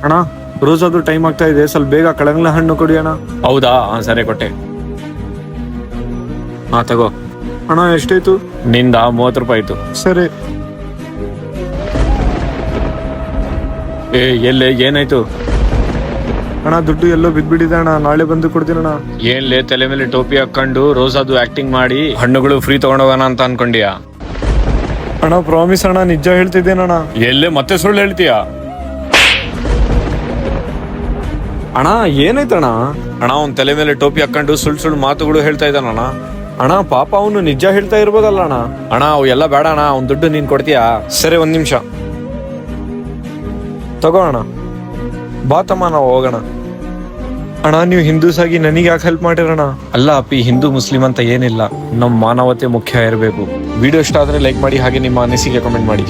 ಅಣ್ಣ ರೋಸ್ ಅದು ಟೈಮ್ ಆಗ್ತಾ ಇದೆ, ಸ್ವಲ್ಪ ಬೇಗ ಕಳಂಗ್ಲ ಹಣ್ಣು ಕೊಡಿ ಅಣ್ಣ. ಹೌದಾ, ಸರಿ ಕೊಟ್ಟೆ. ಹಾ ತಗೋ. ಅಣ್ಣ ಎಷ್ಟಾಯ್ತು? ನಿಂದ 30 ರೂಪಾಯಿ ಆಯ್ತು. ಸರಿ. ಎಲ್ಲೇ ಏನಾಯ್ತು? ಅಣ್ಣ ದುಡ್ಡು ಎಲ್ಲೋ ಬಿದ್ಬಿಟ್ಟಿದೆ ಅಣ್ಣ, ನಾಳೆ ಬಂದು ಕೊಡ್ತೀನಿ ಅಣ್ಣ. ಏನ್ಲೇ ತಲೆ ಮೇಲೆ ಟೋಪಿ ಹಾಕೊಂಡು ರೋಸಾದು ಆಕ್ಟಿಂಗ್ ಮಾಡಿ ಹಣ್ಣುಗಳು ಫ್ರೀ ತಗೊಂಡೋಗೋಣ ಅಂತ ಅನ್ಕೊಂಡಿಯಾ? ಅಣ್ಣ ಪ್ರಾಮಿಸ್ ಅಣ್ಣ, ನಿಜ ಹೇಳ್ತಿದ್ದೇನಣ್ಣ. ಎಲ್ಲೇ ಮತ್ತೆ ಸುಳ್ಳು ಹೇಳ್ತೀಯಾ? ಅಣ್ಣ ಏನಾಯ್ತಣ್ಣ? ಅಣ್ಣ ಅವ್ನ ತಲೆ ಮೇಲೆ ಟೋಪಿ ಹಾಕೊಂಡು ಸುಳ್ಳು ಮಾತುಗಳು ಹೇಳ್ತಾ ಇದ್ದಾನಣ್ಣ. ಅಣ್ಣ ಪಾಪ ಅವನು ನಿಜ ಹೇಳ್ತಾ ಇರ್ಬೋದಲ್ಲ ಅಣ್ಣ. ಅಣ್ಣ ಅವು ಎಲ್ಲ ಬೇಡ ಅಣ್ಣ, ಅವ್ನ ದುಡ್ಡು ನೀನ್ ಕೊಡ್ತೀಯಾ? ಸರಿ, 1 ನಿಮಿಷ ತಗೋ ಅಣ್ಣ. ಬಾ ತಮ್ಮ ನಾವು ಹೋಗೋಣ. ಅಣ್ಣ ನೀವು ಹಿಂದೂಸ್ ಆಗಿ ನನಗೆ ಯಾಕೆ ಹೆಲ್ಪ್ ಮಾಡಿರೋಣ? ಅಲ್ಲ ಅಪ್ಪಿ, ಹಿಂದೂ ಮುಸ್ಲಿಂ ಅಂತ ಏನಿಲ್ಲ, ನಮ್ಮ ಮಾನವತೆ ಮುಖ್ಯ ಇರಬೇಕು. ವಿಡಿಯೋ ಇಷ್ಟ ಆದ್ರೆ ಲೈಕ್ ಮಾಡಿ, ಹಾಗೆ ನಿಮ್ಮ ಅನಿಸಿಕೆ ಕಮೆಂಟ್ ಮಾಡಿ.